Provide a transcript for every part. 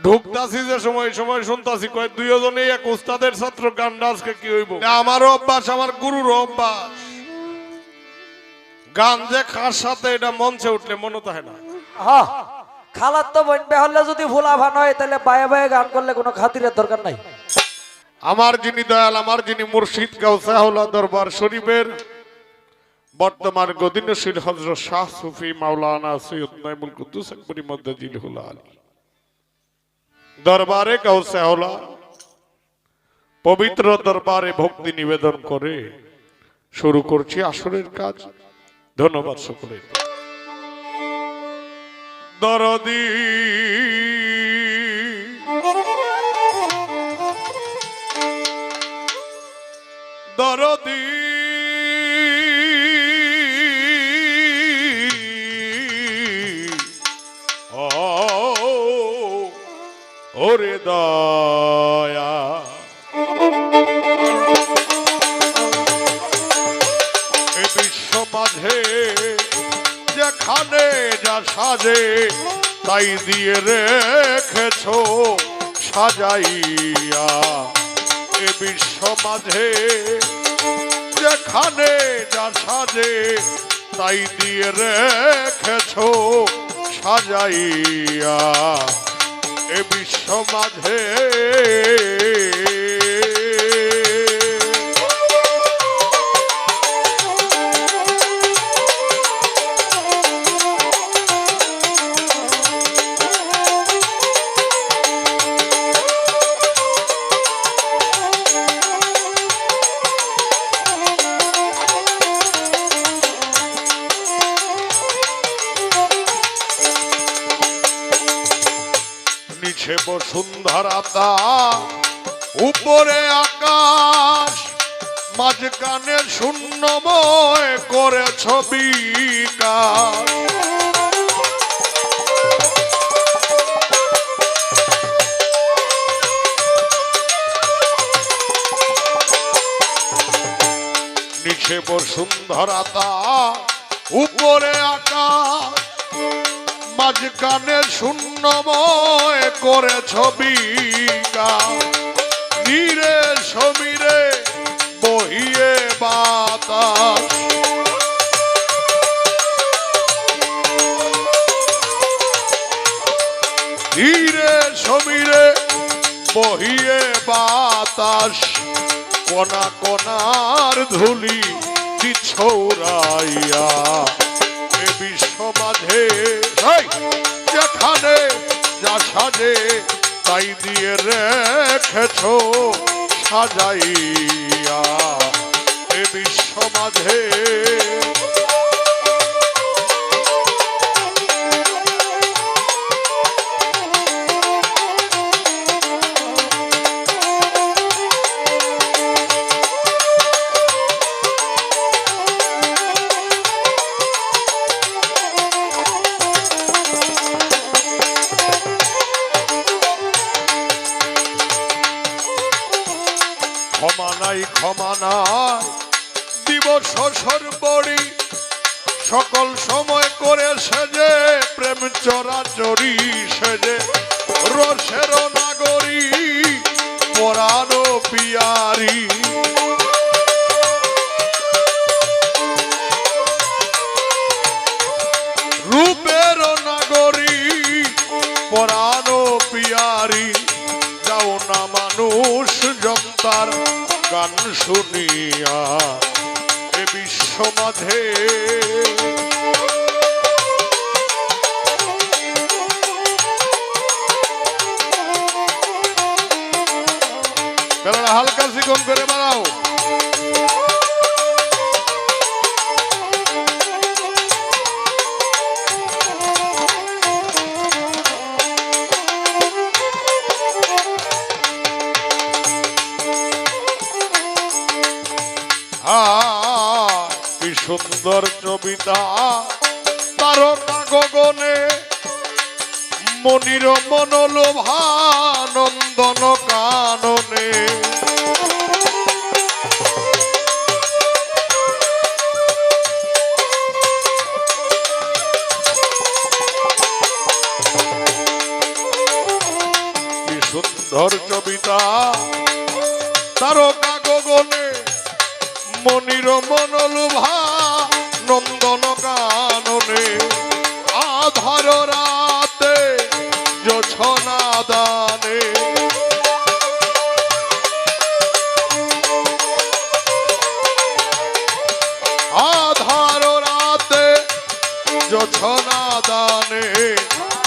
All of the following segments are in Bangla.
ঢুকতাছি যে সময় সময় শুনতাছি কয় দুইজনেই এক উস্তাদের ছাত্র গানটা আজকে কি হইব। আমারও অভ্যাস, আমার গুরুর অভ্যাস, গান যে কার সাথে এটা মঞ্চে উঠলে মনে থাকে না। হ্যাঁ, খালার তো বোন বেহলে যদি ভোলা ভান হয় তাহলে বায়ে বায়ে গান করলে কোনো খাতিরের দরকার নাই। আমার যিনি দয়াল, আমার যিনি মুর্শিদ গাউসে আউলা দরবার শরীফের বর্তমান গদিনশীল হযরত শাহ সুফি মাওলানা সৈয়দ নাইমুল কুদ্দুস আকবরী মদ্দাজিলহুল আলী দরবারে গাউসে আউলা পবিত্র দরবারে ভক্তি নিবেদন করে শুরু করছি আসরের কাজ। ধন্যবাদ সকলে। দরদি দরদি ওরে দয়া এ বিশ্ব মাঝে যেখানে যা সাজে তাই দিয়ে রেখেছো সাজাইয়া। এ বিশ্ব মাঝে যেখানে যা সাজে তাই দিয়ে রেখেছো সাজাইয়া। এ বিশ্ব মাঝে নিচে বসুন্ধরাতা উপরে আকাশ মাঝখানে শূন্যময় করে ছবি নিচে বসুন্ধরাতা উপরে আকাশ মাঝখানে শূন্যময় করে ছবি ধীরে সমীরে বহিয়ে বাতাস। ধীরে সমীরে বহিয়ে বাতাস কোনা কোনার ধুলি ছড়াইয়া। এ বিশ্ব মাঝে যেখানে যা সাজে তাই দিয়ে রেখেছো সাজাইয়া। এ বিশ্ব মাঝে ক্ষমা নাই ক্ষমা নাই দিবস সর্বরি সকল সময় করে সেজে প্রেম চরাচরি সেজে রসের নাগরী পরানো পিয়ারি। রূপের নাগরী পরানো পিয়ারি যাও না মানুষ জনতার গান শুনিয়া। এ বিশ্ব মাঝে বেলাটা হালকা চিকন করে বাড়াও। কি সুন্দর কবিতা তারকা গগনে মনির মনোলোভানন্দন কাননে। সুন্দর কবিতা তারকা গগনে মনির মনোলুভা নন্দন কাননে আধার রাতে জোছনা দানে আধার রাতে জোছনা দানে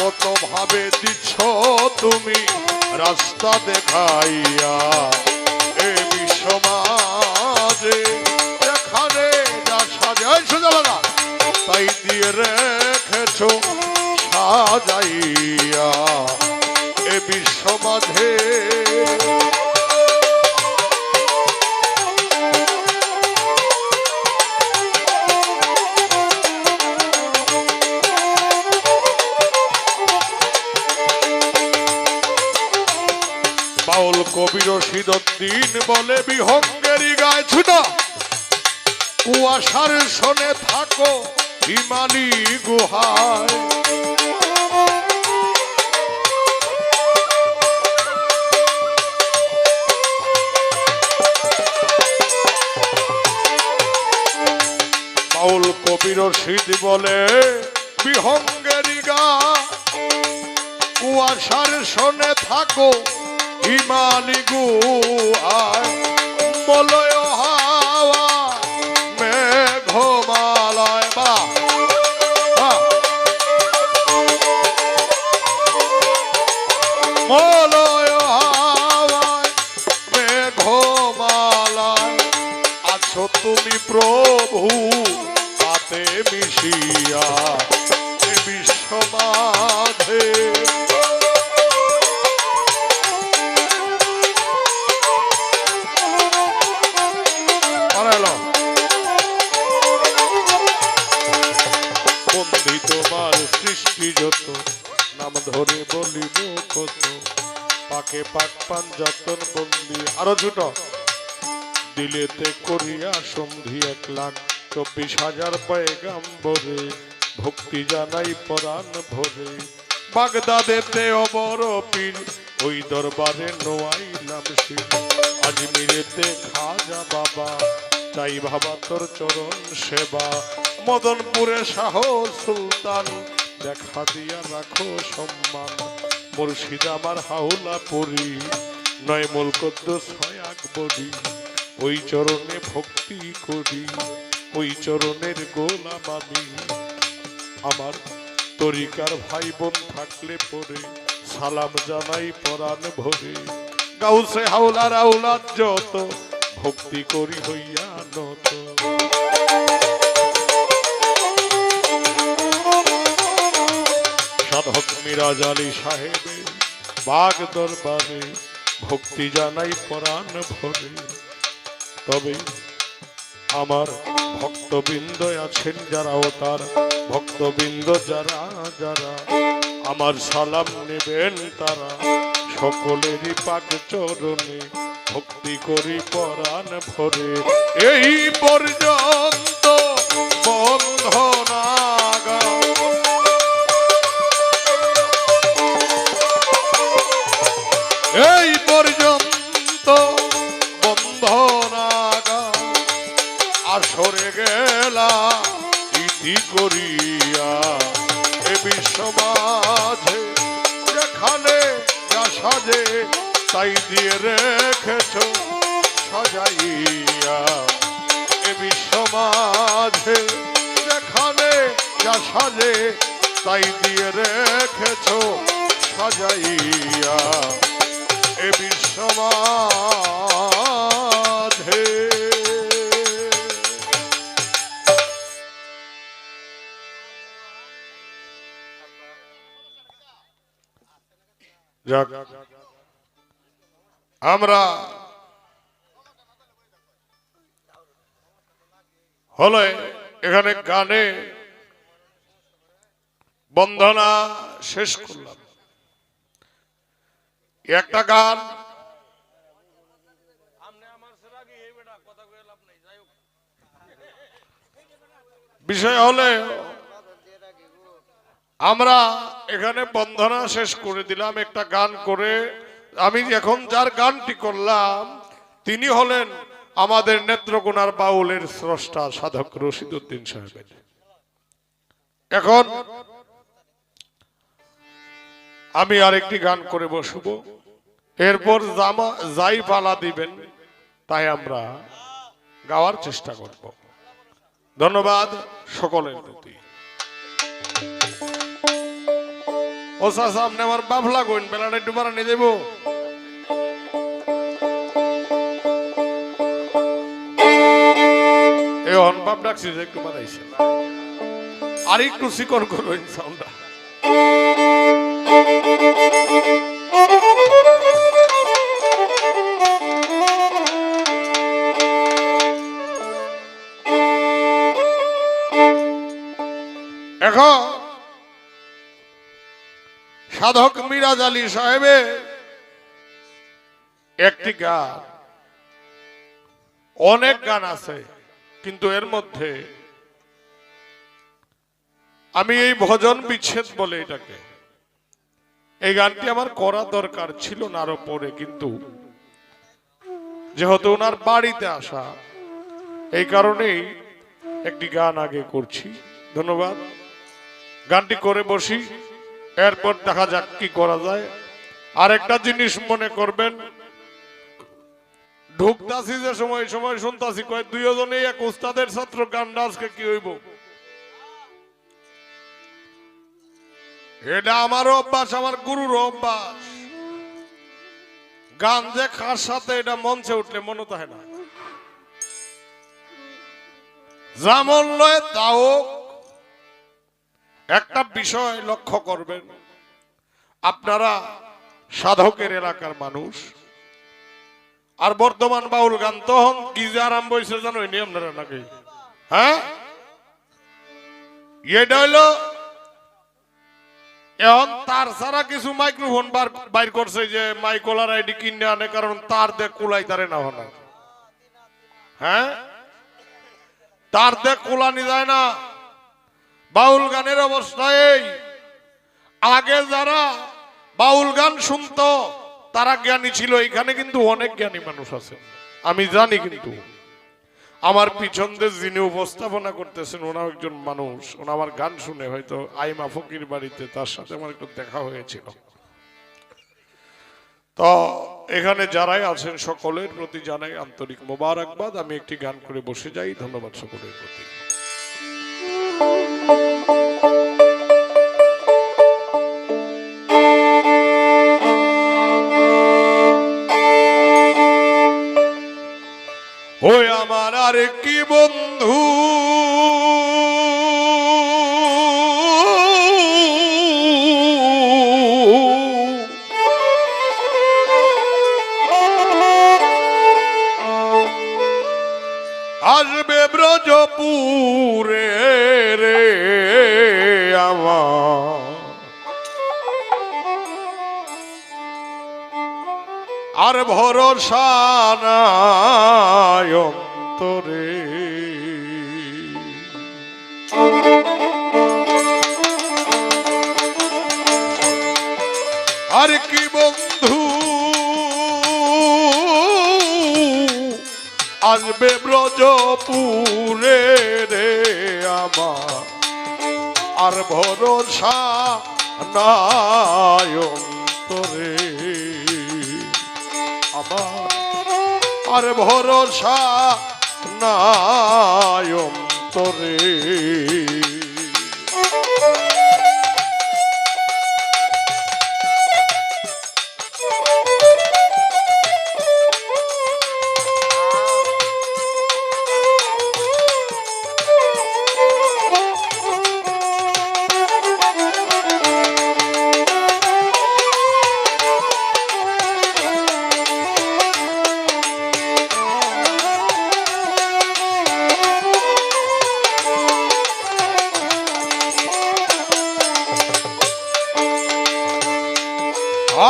কত ভাবে দিচ্ছ তুমি রাস্তা দেখাইয়া এ বিশ্বমাজে যেখানে যা সাজাই সোজা তাই দিয়ে রেখেছ সাজাইয়া এ বিশ্বমাঝে বাউল কবি রশিদউদ্দিন বলে বিহঙ্গেরই গায়ে ছুটা কুয়াশার শোনে থাকো হিমালি গুহায় বাউল কবি রশিদ বলে বিহঙ্গেরই গা কুয়াশার শোনে থাকো হিমালি গুহায় মলয় হাওয়া মেঘমালয় বা মলয় হাওয়ায় মেঘমালয় আছো তুমি প্রভু তাতে মিশিয়া এ বিশ্বমাঝে বন্দি তোমার সৃষ্টি যত নাম ধরে বলিব কত পাকে পাক পাঞ্জাতন বন্দি আরো ছোট দিলেতে করিয়া সন্ধি 1,24,000 পয়গাম্বরে ভক্তি জানাই পরাণ ভরে বাগদাদেতে অবর পীর ওই দরবারে নোয়াইলাম শির আজমিরেতে খাজা বাবা তাই ভাবা তোর চরণ সেবা মদনপুরে শাহ সুলতান দেখা দিয়া রাখো সম্মান মুর্শিদ আমার হাওলা পরি নয় মূল কদ্দুস হয় আকবরি ওই চরণে ভক্তি করি ওই চরণের গোলাম আমি আমার তরিকার ভাই বোন থাকলে পরে সালাম জানাই পরাণ ভরে গাউসে হাওলার আওলাদ যত ভক্তি করি হইয়া নত সাধক মিরাজ আলী সাহেবের বাগ দরবারে ভক্তি জানাই পরাণ ভরে তবে আমার ভক্তবৃন্দ আছেন যারা ও তার ভক্তবৃন্দ যারা যারা আমার সালাম নেবেন তারা সকলেরই পাক চরণে ভক্তি করি পরাণ ভরে এই পর্যন্ত বন্ধনাগা এই পর্যন্ত বন্ধনাগা আসরে গেলা ইতি করিয়া এ বিশ্বমাঝে যেখানে যা সাজে তাই দিয়ে রেখেছ সাজাইয়া এ বিশ্বমাঝে যেখানে যা সাজে তাই দিয়ে রেখেছ সাজাইয়া এ বিশ্বমাঝে যাক আমরা হলে এখানে গানে বন্দনা শেষ করলাম একটা গান বিষয় হলে আমরা এখানে বন্দনা শেষ করে দিলাম একটা গান করে আমি এখন যার গানটি করলাম তিনি হলেন আমাদের নেত্রকোনার বাউলের স্রষ্টা সাধক রশিদ উদ্দিন সাহেবের। এখন আমি আরেকটি গান করে বসব, এরপর যাই পালা দিবেন তাই আমরা গাওয়ার চেষ্টা করব। ধন্যবাদ সকলের প্রতি। ও চাচা আপনি আমার বাফলা কইন, বেলাটা একটু বাড়ানি দেব। এই হন বাপ ডাকছি যে একটু বাড়াইছে, আর একটু চিকন করবেন সাউন্ডটা। এখন সাধক মিরাজ আলী সাহেবের একটি গান, অনেক গান আছে কিন্তু এর মধ্যে আমি এই ভজন বিচ্ছেদ বলে এটাকে, এই গানটি আমার করা দরকার ছিল না আরো পরে, কিন্তু যেহেতু ওনার বাড়িতে আসা এই কারণেই একটি গান আগে করছি। ধন্যবাদ। গানটি করে বসি, এরপর দেখা যাক কি করা যায়। আর একটা জিনিস মনে করবেন, ঢুকতাছি যে সময় সময় শুনতাছি কয় দুইজনে এক উস্তাদের ছাত্র, গানটা আজকে কি হইব। এটা আমার অভ্যাস, আমার গুরুর অভ্যাস। গান যে কার সাথে এটা মঞ্চে উঠলে মনে থাকে না, যেমন লয় তাও। একটা বিষয় লক্ষ্য করবেন, আপনারা সাধকের এলাকার মানুষ, আর বর্তমান বাউল গান তখন কি যে আরম্ভ হয়েছে জানো নি আপনারা নাকি? হ্যাঁ, এটা হইল এখন তার ছাড়া কিছু মাইক্রোফোন বাইর করছে যে মাইকোলার আইডি কিনে আনে, কারণ তার দেখ কুলাই তারে না হনা। হ্যাঁ, তার দেখ কুলানি যায় না। বাউল গানের অবস্থায় এই, আগে যারা বাউল গান শুনতো তারা জ্ঞানী ছিল, এখানে কিন্তু অনেক জ্ঞানী মানুষ আছে আমি জানি, কিন্তু আমার পিছন দিয়ে যিনি উপস্থাপনা করতেছেন ওনাও একজন মানুষ। ওনা আমার গান শুনে হয়তো আইমা ফকির বাড়িতে তার সাথে আমার একটু দেখা হয়েছিল। তো এখানে যারাই আছেন সকলের প্রতি জানাই আন্তরিক মোবারকবাদ। আমি একটি গান করে বসে যাই। ধন্যবাদ সকলের প্রতি। ওই আমার আর কি বন্ধু আসবে ব্রজপুরে রে আমার, আর ভরসা নাই অন্তরে। আর কি বন্ধু আসবে ব্রজপুরে রে আমার, আর ভরসা নাই অন্তরে আমার, আর ভরসা নাই অন্তরে।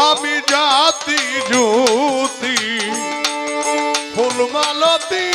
আমি জাতি জ্যোতি ফুলমালতী,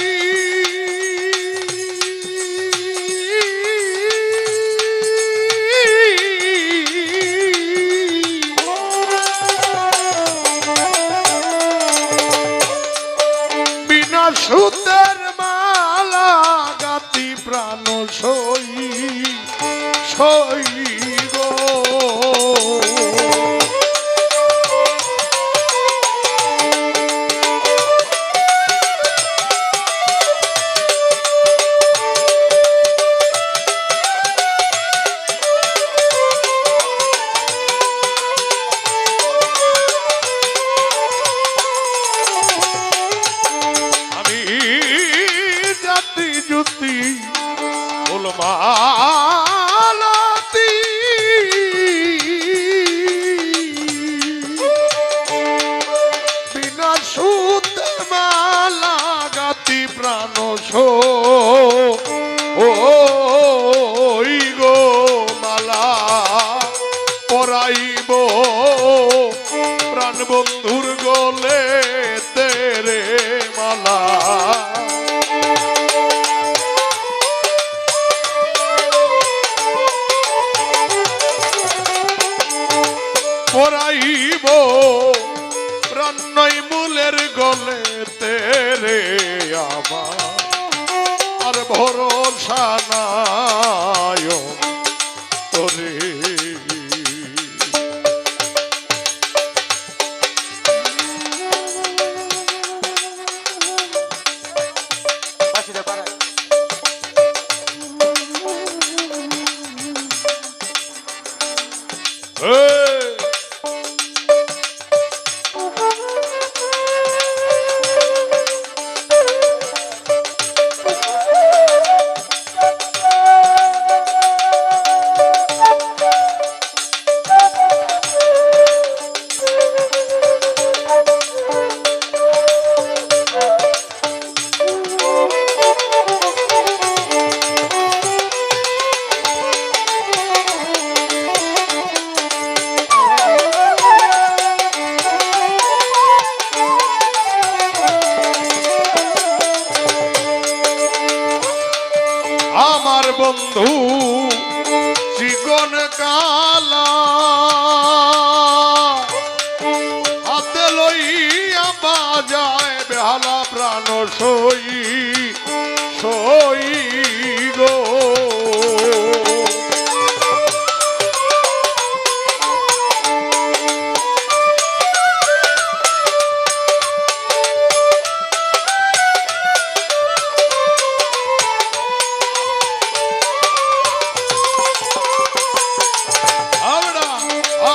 ওই গো মালা পরাইব প্রাণ বন্ধুর গলে তেরে মালা পরাইব প্রাণই মূলের গলে তেরে আমার আর ভরসা নাই তোরে আমার বন্ধু চিকন কালা হাতে লইয়া বাজায় বেহালা প্রাণ সই সই গো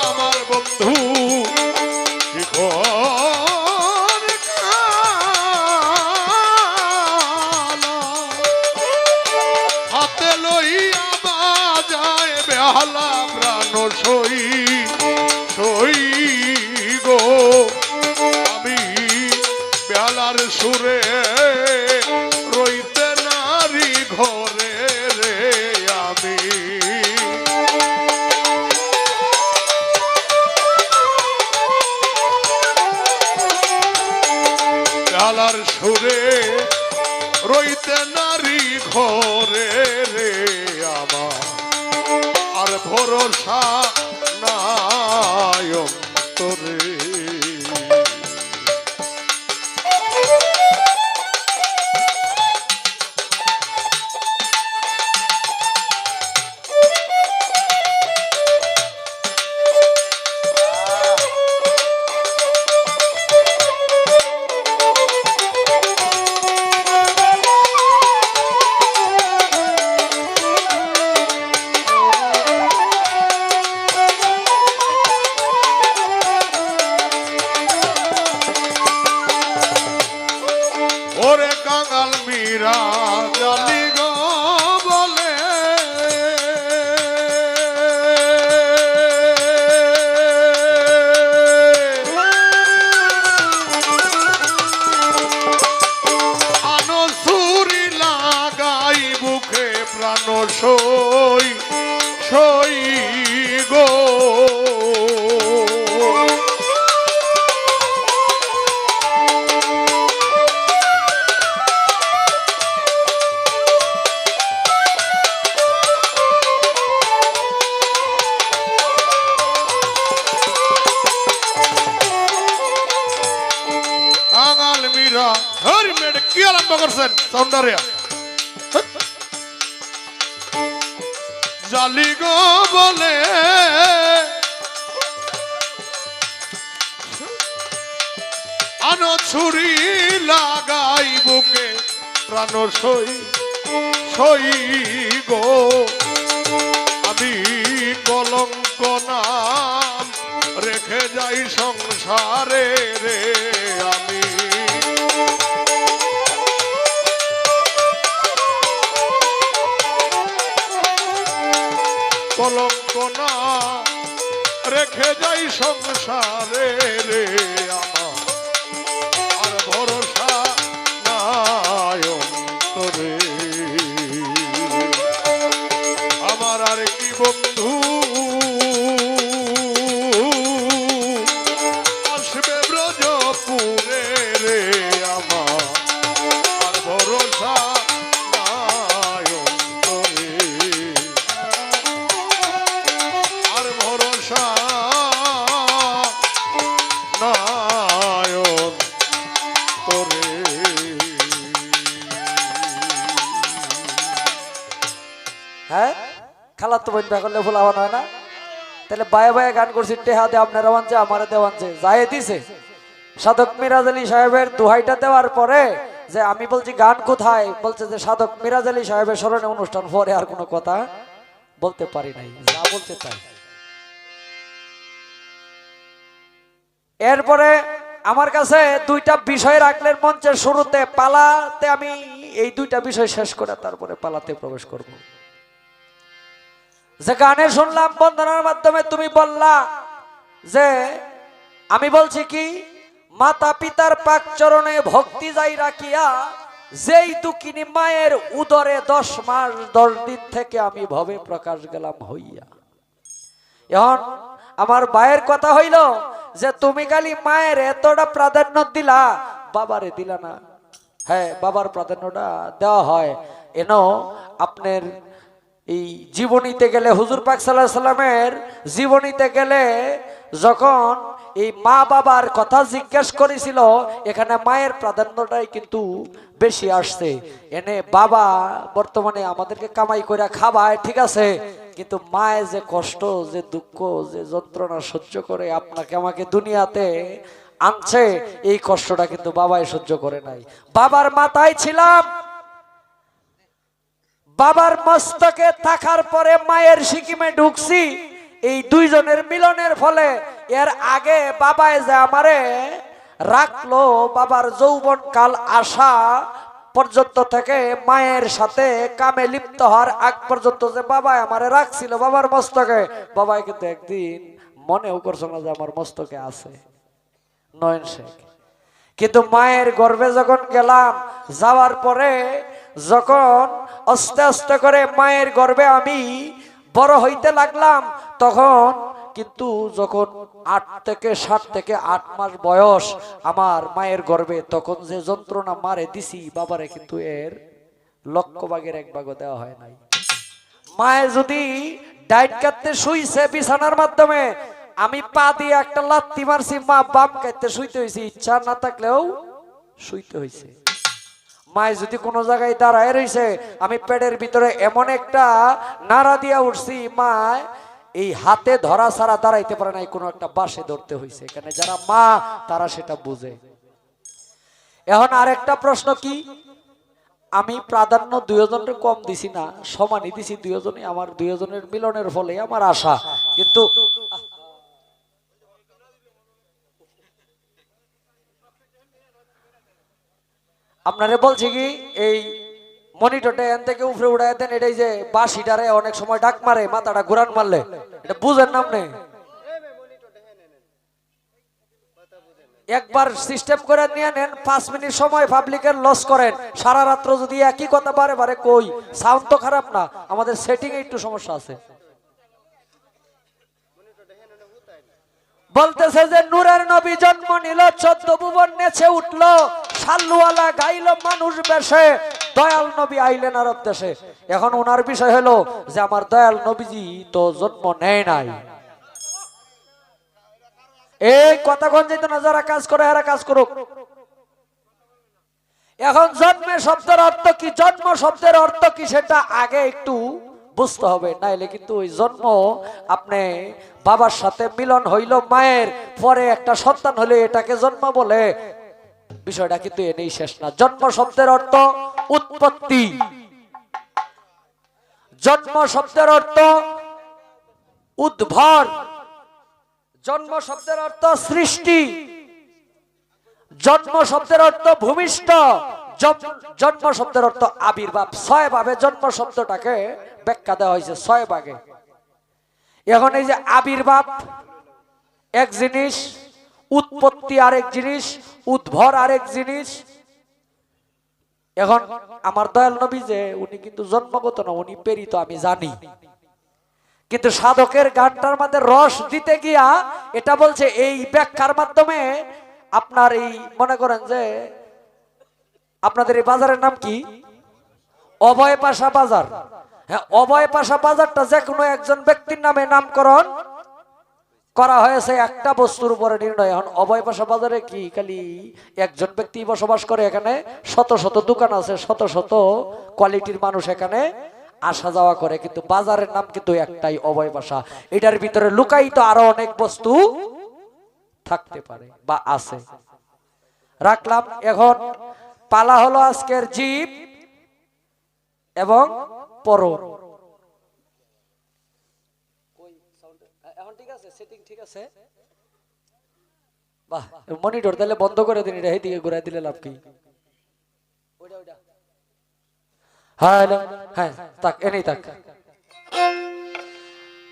আমার বন্ধু হাতে লইয়া বাজায় বেহালা প্রাণ সই সই গো আমি বেহালার সুরে রইতে নারী ঘরে রে আমি বেহালার সুরে রইতে নারী ঘরে রে আমার আর ভরসা নাই অন্তরে ওরে কাঙাল মীরা জালি গো বলে আনো সুরি লাগাই বুকে প্রাণ সই সই গো কাঙাল মীরা হরি মেড কি আরম্ভ করছেন সৌন্দর্য জালি গো বলে আনো ছুরি লাগাই বুকে প্রাণ সই সই গো আমি কলঙ্ক নাম রেখে যাই সংসারে রে আমি কলঙ্ক না রেখে যাই সংসারে রে আমার আর ভরসা নাই অন্তরে পুরে রে আমার আর ভরসা নাই অন্তরে আর ভরসা নাই অন্তরে হ্যাঁ খালাতো বোন বিয়া করলে ভুলাবান হয় না? তাহলে বায়ে বায়ে গান করছি টেহা দে আপনারা বানছে আমারে দেওয়ানছে যাই দিছে। সাধক মিরাজ আলী সাহেবের দোহাইটা দেওয়ার পরে যে আমি বলছি গান কোথায়, বলছে যে সাধক মিরাজ আলী সাহেবের স্মরণে অনুষ্ঠান, পরে আর কোনো কথা বলতে পারি নাই, যা বলতে তাই। এরপরে আমার কাছে দুইটা বিষয় রাখলেন মঞ্চের শুরুতে, পালাতে আমি এই দুইটা বিষয় শেষ করে তারপরে পালাতে প্রবেশ করব। যে গানে শুনলাম বন্দনার মাধ্যমে তুমি বললা যে আমি বলছি কি মাতা পিতার পাক চরণে ভক্তি যাই রাখিয়া যেই দুঃখিনী মায়ের উদরে 10 মাস 10 দিন থেকে আমি ভবে প্রকাশ গেলাম হইয়া। এখন আমার ভাইয়ের কথা হইল যে তুমি খালি মায়ের এতটা প্রাধান্য দিলা, বাবারে দিলা না। হ্যাঁ, বাবার প্রাধান্যটা দেওয়া হয়। এনো আপনার এই জীবনীতে গেলে হুজুর পাক সাল্লাল্লাহু আলাইহি সাল্লামের জীবনীতে গেলে যখন এই মা বাবার কথা জিজ্ঞেস করেছিল, এখানে মায়ের প্রাধান্যটাই কিন্তু বেশি আসছে। এনে বাবা বর্তমানে আমাদেরকে কামাই করে খাওয়ায়, ঠিক আছে, কিন্তু মায়ের যে কষ্ট, যে দুঃখ, যে যন্ত্রণা সহ্য করে আপনাকে আমাকে দুনিয়াতে আনছে, এই কষ্টটা কিন্তু বাবাই সহ্য করে নাই। বাবার মাথায় ছিলাম, বাবার মস্তকে থাকার পরে মায়ের সিকিমে ঢুকছি। এই দুইজনের মিলনের ফলে এর আগে বাবায় যে আমারে রাখলো, বাবার যৌবন কাল আসা পর্যন্ত থেকে মায়ের সাথে কামে লিপ্ত হওয়ার আগ পর্যন্ত যে বাবা আমারে রাখছিল বাবার মস্তকে, বাবাই কিন্তু একদিন মনেও করছো না যে আমার মস্তকে আছে নয়ন শেখ। কিন্তু মায়ের গর্ভে যখন গেলাম, যাওয়ার পরে যখন আস্তে আস্তে করে মায়ের গর্ভে আমি বড় হইতে লাগলাম, তখন কিন্তু যখন 8 থেকে 7 থেকে 8 মাস বয়স আমার মায়ের গর্ভে, তখন যে যন্ত্রণা মারে দিছি বাবারে, কিন্তু এর লক্ষ ভাগের 1 ভাগও দেওয়া হয় নাই। মায়ে যদি ডাইট কাটতে শুইছে বিছানার মাধ্যমে, আমি পা দিয়ে একটা লাত্তি মারছি, মা বাম কাটতে শুইতে হয়েছে, ইচ্ছা না থাকলেও শুইতে হয়েছে। মায় যদি কোনো জায়গায় দাঁড়ায় রয়েছে, আমি পেটের ভিতরে এমন একটা নাড়া দিয়া উঠছি, মা এই হাতে ধরা ছাড়া দাঁড়াইতে পারে নাই, কোনো একটা বাসে ধরতে হয়েছে। এখানে যারা মা তারা সেটা বুঝে। এখন আরেকটা প্রশ্ন কি, আমি প্রাধান্য দুইজনের কম দিছি না, সমানই দিছি দুইজনই। আমার দুইজনের মিলনের ফলে আমার আশা। কিন্তু আপনারে বলছি কি, এই মনিটরটা এন থেকে উপরে উঠাই দেন, এটাই যে বাঁশিটারে অনেক সময় ডাক মারে, মাথাটা ঘুরান মারলে, এটা বুঝেন নাম নেই। একবার সিস্টেম করে নিয়ে নেন, 5 মিনিট সময় পাবলিকের লস করেন। সারা রাত্র যদি একই কথা বারে বারে কই, সাউন্ড তো খারাপ না, আমাদের সেটিং এ একটু সমস্যা আছে। বলতেছে যে নূরের নবী জন্ম নিল, 14 ভুবন নেচে উঠলো, সাল্লুওয়ালা গাইল মানুষ বেশে, দয়াল নবী আইলেন আরব দেশে। এখন ওনার বিষয় হলো যে আমার দয়াল নবীজি তো জন্ম নেয় নাই। এই কথা কোন যেত না, যারা কাজ করে এরা কাজ করুক। এখন জন্মে শব্দের অর্থ কি, জন্ম শব্দের অর্থ কি সেটা আগে একটু বুঝতে হবে, নাইলে কিন্তু ওই জন্ম আপনি বাবার সাথে মিলন হইল মায়ের পরে একটা সন্তান হলে এটাকে জন্ম বলে, বিষয়টা কিন্তু এনেই শেষ না। জন্ম শব্দের অর্থ উৎপত্তি, জন্ম শব্দের অর্থ উদ্ভর, জন্ম শব্দের অর্থ সৃষ্টি, জন্ম শব্দের অর্থ ভূমিষ্ঠ, জন্ম শব্দের অর্থ আবির্ভাব। 6 ভাবে জন্ম শব্দটাকে ব্যাখ্যা দেওয়া হয়েছে, 6 ভাগে। এখন এই যে আবির্ভাব এক জিনিস, উৎপত্তি আরেক জিনিস, উদ্ভর আরেক জিনিস। এখন আমার দয়াল নবী যে উনি কিন্তু জন্মগত না, উনি প্রেরিত, আমি জানি। কিন্তু সাধকের গানটার মধ্যে রস দিতে গিয়া এটা বলছে, এই ব্যাখ্যার মাধ্যমে আপনার এই মনে করেন যে আপনাদের এই বাজারের নাম কি? অভয় পাশা বাজার। হ্যাঁ, অভয় পাশা বাজারটা যে কোনো একজন ব্যক্তির নামে নামকরণ করা হয়েছে একটা বস্তুর উপরে নির্ণয়। এখন অভয় পাশা বাজারে কি খালি একজন ব্যক্তি বসবাস করে? এখানে শত শত দোকান আছে, শত শত কোয়ালিটির মানুষ এখানে আসা যাওয়া করে, কিন্তু বাজারের নাম কিন্তু একটাই, অভয় পাশা। এটার ভিতরে লুকায়িত আরো অনেক বস্তু থাকতে পারে বা আছে। রাখলাম। এখন পালা হলো আজকের জীব এবং পরম। এখন ঠিক আছে, সেটিং ঠিক আছে। বাহ, মনিটর তাহলে বন্ধ করে দিন, এটা এইদিকে ঘুরাই দিলে লাভ কি? হ্যালো, হ্যাঁ তাক, এনেই তাক।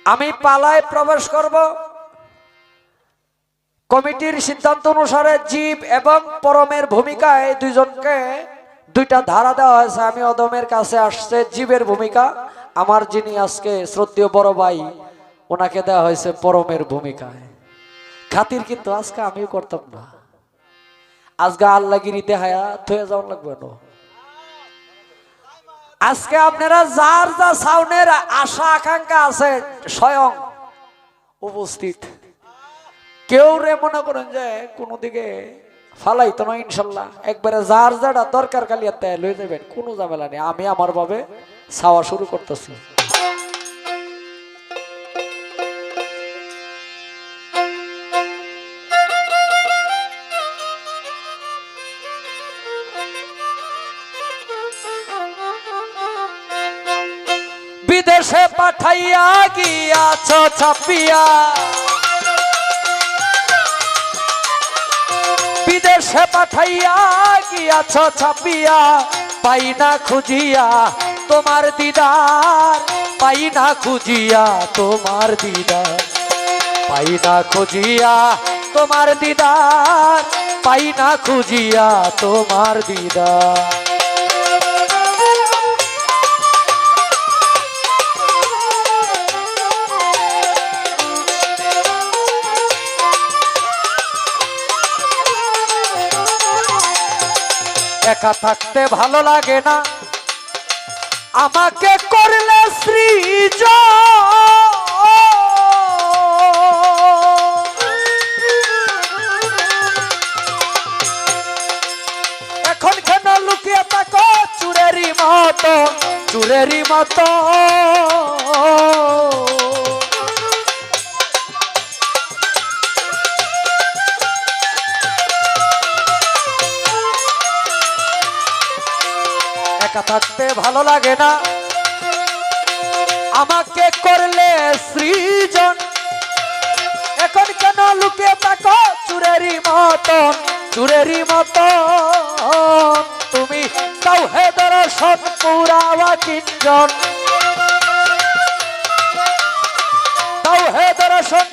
আমি পালায় প্রবেশ করব। কমিটির সিদ্ধান্ত অনুসারে জীব এবং পরমের ভূমিকায় দুইজনকে দুইটা ধারা দেওয়া হয়েছে। আমি অদমের কাছে আসছে জীবের ভূমিকা, আমার যিনি আজকে শ্রদ্ধেয় বড় ভাই ওনাকে দেওয়া হয়েছে পরমের ভূমিকায়। খাতির কিন্তু আজকে আমিও করতাম না, আজকে আল্লাহগিরি দেখায়া থয়ে যাওয়ার লাগবে না। আজকে আপনারা যার যা সাউনের আশা আকাঙ্ক্ষা আছে স্বয়ং উপস্থিত। কেউ রে মনে করেন যে কোনো দিকে ফালাই তো না, ইনশাল্লাহ একবারে যার যারা দরকার খালি লয়ে যাবেন, কোনো ঝামেলা নেই। আমি আমার ভাবে ছাওয়া শুরু করতেছি। বিদেশে পাঠাইয়া গিয়াছ ছাপিয়া, বিদেশে পাঠাইয়া গিয়াছ ছাপিয়া, পাই না খুঁজিয়া তোমার দিদার, পাই না খুঁজিয়া তোমার দিদার, পাই না খুঁজিয়া তোমার দিদার, পাই না খুঁজিয়া তোমার দিদার। একা থাকতে ভালো লাগে না, আমাকে করলে সৃজন, এখন কেন লুকিয়ে থাকো চুরেরই মতো, চুরেরই মতো। একা থাকতে ভালো লাগে না, আমাকে করলে সৃজন, এখন কেন লুকিয়ে থাকো চুরেরই মতন, চুরেরই মতন। তুমি তাও হে দর্শন পুরাওয়া কিঞ্জন, তাও হে দর্শন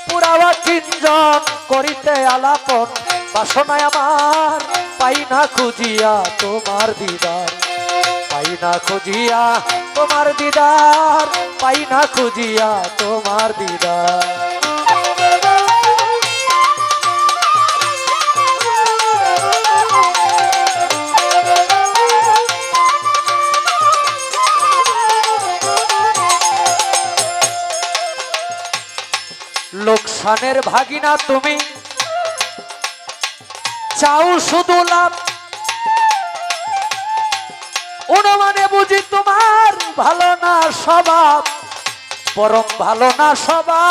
পুরাওয়া কিঞ্জন, করিতে আলাপন বাসনায় আমার, পাই না খুঁজিয়া তোমার দিদার, পাই না খুঁজিয়া তোমার দিদার, পাই না খুঁজিয়া তোমার দিদার। লোকসানের ভাগিনা তুমি, চাও শুধু লাভ, অনুমানে বুঝি তোমার ভালো না স্বভাব, পরম ভালো না স্বভাব।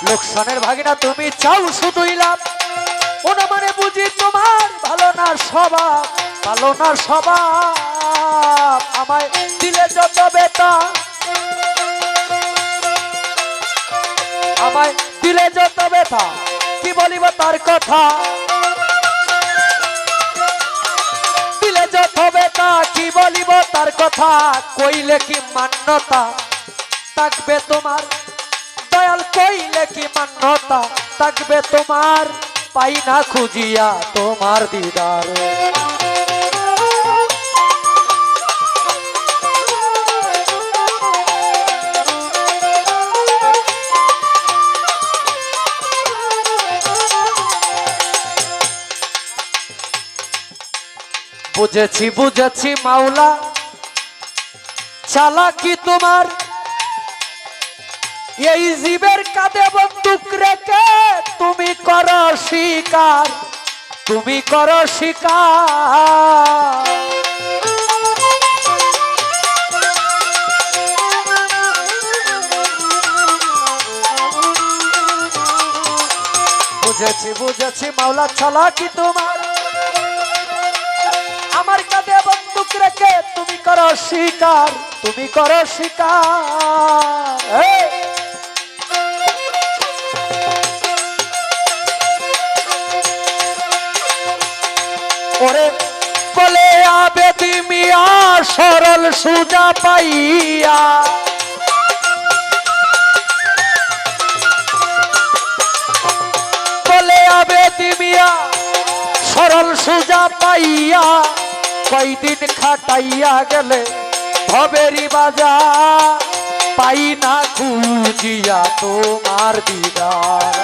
লোকসানের ভাগিনা তুমি, চাও শুধুই লাভ, অনুমানে বুঝি তোমার ভালো না স্বভাব, ভালো না স্বভাব। আমায় দিলে যত বেতা, আমায় দিলে যত ব্যথা, কি বলিব তার কথা, দিলে যত ব্যথা কি বলিব তার কথা, কইলে কি মান্যতা থাকবে তোমার, দয়াল কইলে কি মান্যতা থাকবে তোমার, পাই না খুঁজিয়া তোমার দিদার। বুঝেছি বুঝেছি মাওলা চালাকি তোমার, এই জীবের কাঁধে বন্দুক রেখে তুমি করো শিকার, তুমি করো শিকার। বুঝেছি বুঝেছি মাওলা চালাকি তোমার, আমার কাঁধে বন্দুক রেখে তুমি করো শিকার, তুমি করো শিকার। ওরে বলে আবেদি মিয়া সরল সুজা পাইয়া, বলে আবেদি মিয়া সরল সুজা পাইয়া, কয়দিন খাটাইয়া গেলে ভবেরি বাজার, পাই না খুঁজিয়া তোমার দিদার।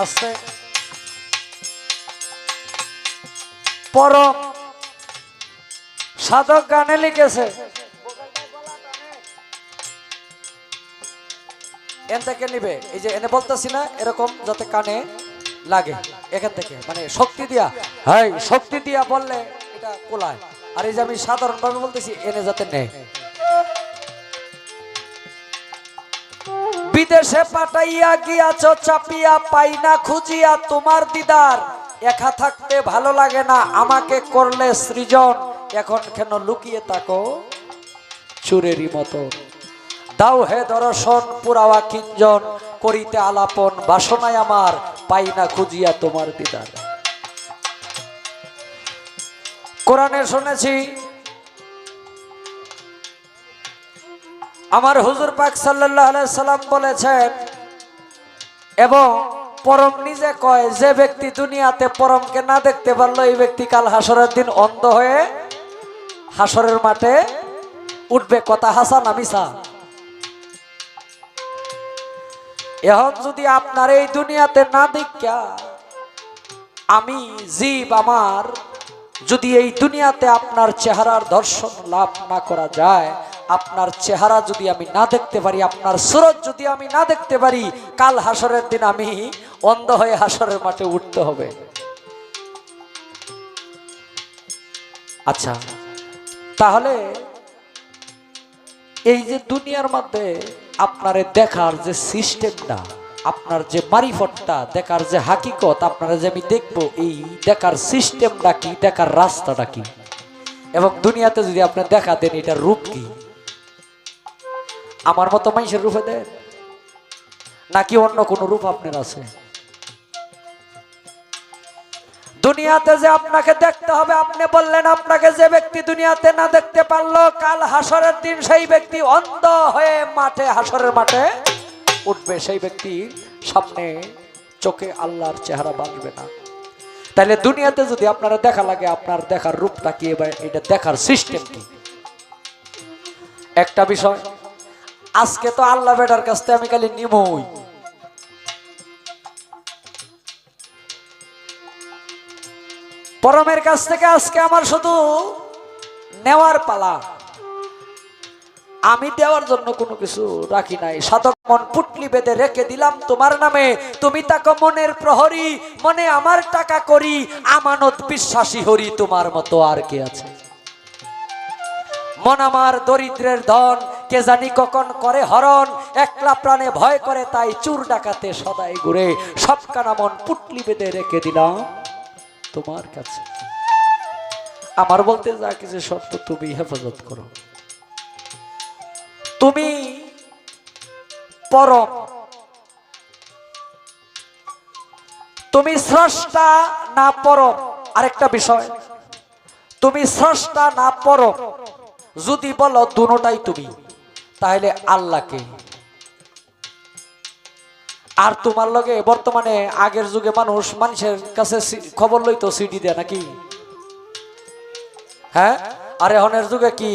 আছে পরম সাধক গানে লিখেছে, এন থেকে নিবে, এই যে এনে বলতেছি না এরকম যাতে কানে লাগে, এখান থেকে মানে শক্তি দিয়া, হ্যাঁ শক্তি দিয়া বললে এটা কোলায়, আর এই যে আমি সাধারণ ভাবে বলতেছি এনে যাতে নেই। বিদেশে পাঠাইয়া গিয়াছ চাপিয়া, পাই না খুঁজিয়া তোমার দিদার, একা থাকতে ভালো লাগে না আমাকে করলে সৃজন, এখন কেন লুকিয়ে থাকো চুরেরই মতো, দাও হে দর্শন পুরাওয়া কিঞ্জন, করিতে আলাপন বাসনায় আমার, পাই না খুঁজিয়া তোমার দিদার। কোরআনে শুনেছি আমার হুজুর পাক সাল্লাল্লাহু আলাইহি সাল্লাম বলেছেন, এবং পরম নিজে কয়, যে ব্যক্তি দুনিয়াতে পরমকে না দেখতে পারলো এই ব্যক্তি কাল হাসরের দিন অন্ধ হয়ে হাসরের মাঠে উঠবে। কথা হাসা না মিছা? এখন যদি আপনার এই দুনিয়াতে না দেখা আমি জীব আমার, যদি এই দুনিয়াতে আপনার চেহারার দর্শন লাভ না করা যায়, আপনার চেহারা যদি আমি না দেখতে পারি, আপনার সুরত যদি আমি না দেখতে পারি, কাল হাসরের দিন আমি অন্ধ হয়ে হাসরের মাঠে উঠতে হবে। আচ্ছা, তাহলে এই যে দুনিয়ার মধ্যে আপনার দেখার যে সিস্টেমটা, আপনার যে মারিফতটা, দেখার যে হাকিকত, আপনারা যে আমি দেখবো, এই দেখার সিস্টেমটা কি, দেখার রাস্তাটা কি, এবং দুনিয়াতে যদি আপনি দেখা দেন এটার রূপ কি, আমার মতো মানুষের রূপে দেন নাকি অন্য কোন রূপ আপনার আছে? দুনিয়াতে যে আপনাকে দেখতে হবে, আপনি বললেন আপনাকে যে ব্যক্তি দুনিয়াতে না দেখতে পারলো, কাল হাসরের দিন সেই ব্যক্তি অন্ধ হয়ে মাঠে হাসরের মাঠে উঠবে, সেই ব্যক্তির সামনে চোখে আল্লাহর চেহারা বাঁচবে না। তাহলে দুনিয়াতে যদি আপনারা দেখা লাগে, আপনার দেখার রূপটা কি, এবার এটা দেখার সিস্টেম কি? একটা বিষয়, আজকে তো আল্লাহ বেটার কাছ থেকে আমি খালি নিমই, পরমের কাছ থেকে আজকে আমার শুধু নেওয়ার পালা, আমি দেওয়ার জন্য কোনো কিছু রাখি নাই। সাধক মন পুটলি বেঁধে রেখে দিলাম তোমার নামে, তুমি তাকে মনের প্রহরী, মনে আমার টাকা করি, আমানত বিশ্বাসী হরি, তোমার মতো আর কে আছে? মন আমার দরিদ্রের ধন, কে জানি কখন করে হরণ, একলা প্রাণে ভয় করে তাই চুর ডাকাতে সদাই ঘুরে, সবখানা মন পুটলি বেঁধে রেখে দিলাম তোমার কাছে। আমার বলতে যা কিছু সত্য তুমি হেফাজত করো। তুমি পরম, তুমি স্রষ্টা না পরম? আরেকটা বিষয়, তুমি স্রষ্টা না পরম? যদি বলো দুটোটাই তুমি, তাহলে আল্লাহকে, আর তোমার লগে বর্তমানে আগের যুগে মানুষের কাছে খবর লইতো সিডি দেয় নাকি? হ্যাঁ, আর এখনের যুগে কি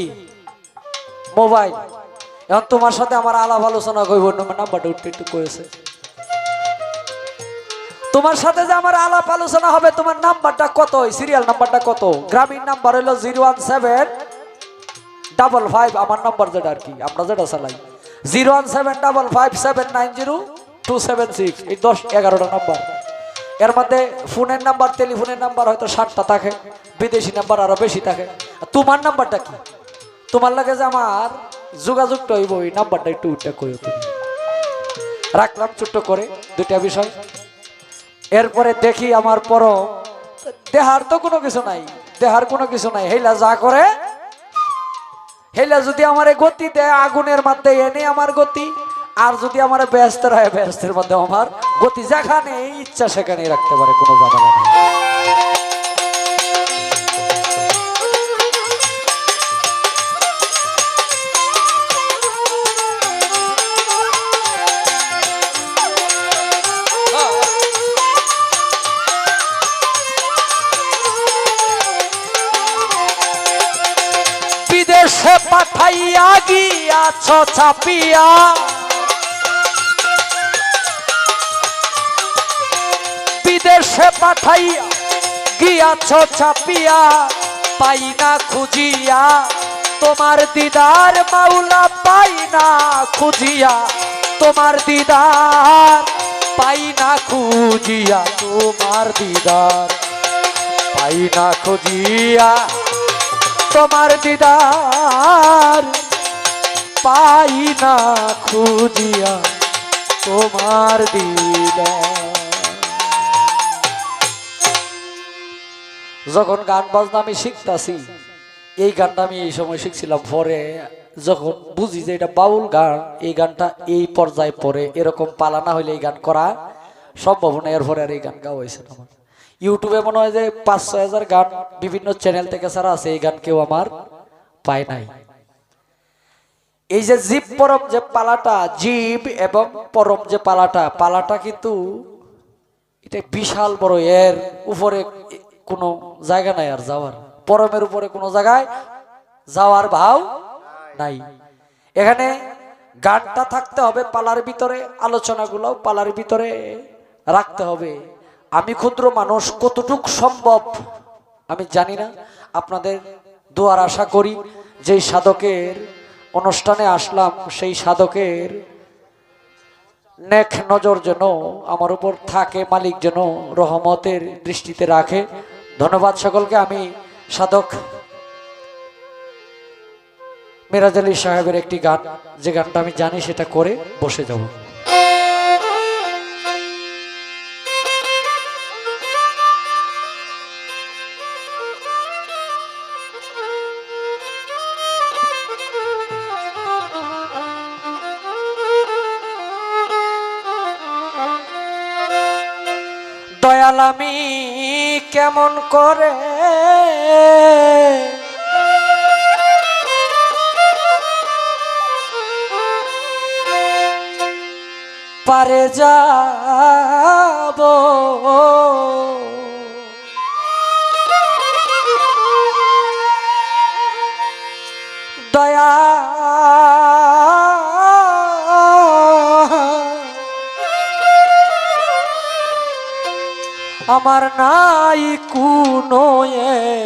মোবাইল। এখন তোমার সাথে আমার আলাপ আলোচনা করব, নাম্বারটা উঠতে একটু কয়েছে। তোমার সাথে যে আমার আলাপ আলোচনা হবে, তোমার নাম্বারটা কত, সিরিয়াল নাম্বারটা কত? গ্রামীণ নাম্বার হলো 01755, আমার নাম্বার যেটা আর কি আমরা যেটা চালাই 01755790276, এই 10-11টা নাম্বার। এর মধ্যে ফোনের নাম্বার, টেলিফোনের নাম্বার হয়তো 60টা থাকে, বিদেশি নাম্বার আরো বেশি থাকে। তোমার নাম্বারটা কি? তোমার লাগে যে আমার যোগাযোগটা হইব, এই নাম্বারটা একটু উঠে কইও তুমি। রাখলাম ছোট্ট করে দুইটা বিষয়। এরপরে দেখি আমার পরম দেহার তো কোনো কিছু নাই, দেহার কোনো কিছু নাই। হেলা যা করে, হেলা যদি আমার গতি দেয় আগুনের মধ্যে, এনে আমার গতি। আর যদি আমার ব্যস্ত হয়, ব্যস্তের মধ্যে আমার গতি যেখানে ইচ্ছা সেখানেই রাখতে পারে, কোনো ঝামেলা নেই। বিদেশে পাঠাইয়া গিয়াছ ছাপিয়া, বিদেশে পাঠাইয়া গিয়াছ ছাপিয়া, পাই না খুঁজিয়া তোমার দিদার মাওলা, পাই না খুঁজিয়া তোমার দিদার, পাই না খুঁজিয়া তোমার দিদার, পাই না খুঁজিয়া তোমার দিদার, পাই না খুঁজিয়া তোমার দিদার। যখন গান বাজনা আমি শিখতাছি, এই গানটা আমি এই সময় শিখছিলাম, পরে যখন বুঝি যে এটা বাউল গান, এই গানটা এই পর্যায়ে পরে এরকম পালা না হইলে এই গান করা সম্ভব না। এরপরে আর এই গান গাওয়া হয়েছে না। আমার ইউটিউবে মনে হয় যে 5-6 হাজার গান বিভিন্ন চ্যানেল থেকে ছাড়া আছে, এই গান কেউ আমার পায় নাই। এই যে জীব পরম যে পালাটা, জীব এবং পরম যে পালাটা, পালাটা কিন্তু এটা বিশাল বড়, এর উপরে কোনো জায়গা নাই আর যাওয়ার, পরমের উপরে কোনো জায়গায় যাওয়ার ভাও নাই। এখানে গানটা থাকতে হবে পালার ভিতরে, আলোচনাগুলো পালার ভিতরে রাখতে হবে। আমি ক্ষুদ্র মানুষ, কতটুক সম্ভব আমি জানি না, আপনাদের দোয়ার আশা করি। যেই সাধকের অনুষ্ঠানে আসলাম, সেই সাধকের নেক নজর যেন আমার উপর থাকে, মালিক যেন রহমতের দৃষ্টিতে রাখে। ধন্যবাদ সকলকে। আমি সাধক মিরাজ আলী সাহেবের একটি গান, যে গানটা আমি জানি সেটা করে বসে যাব। দয়াল আমি কেমন করে পারে যাব, দয়া আমার নাই কোনো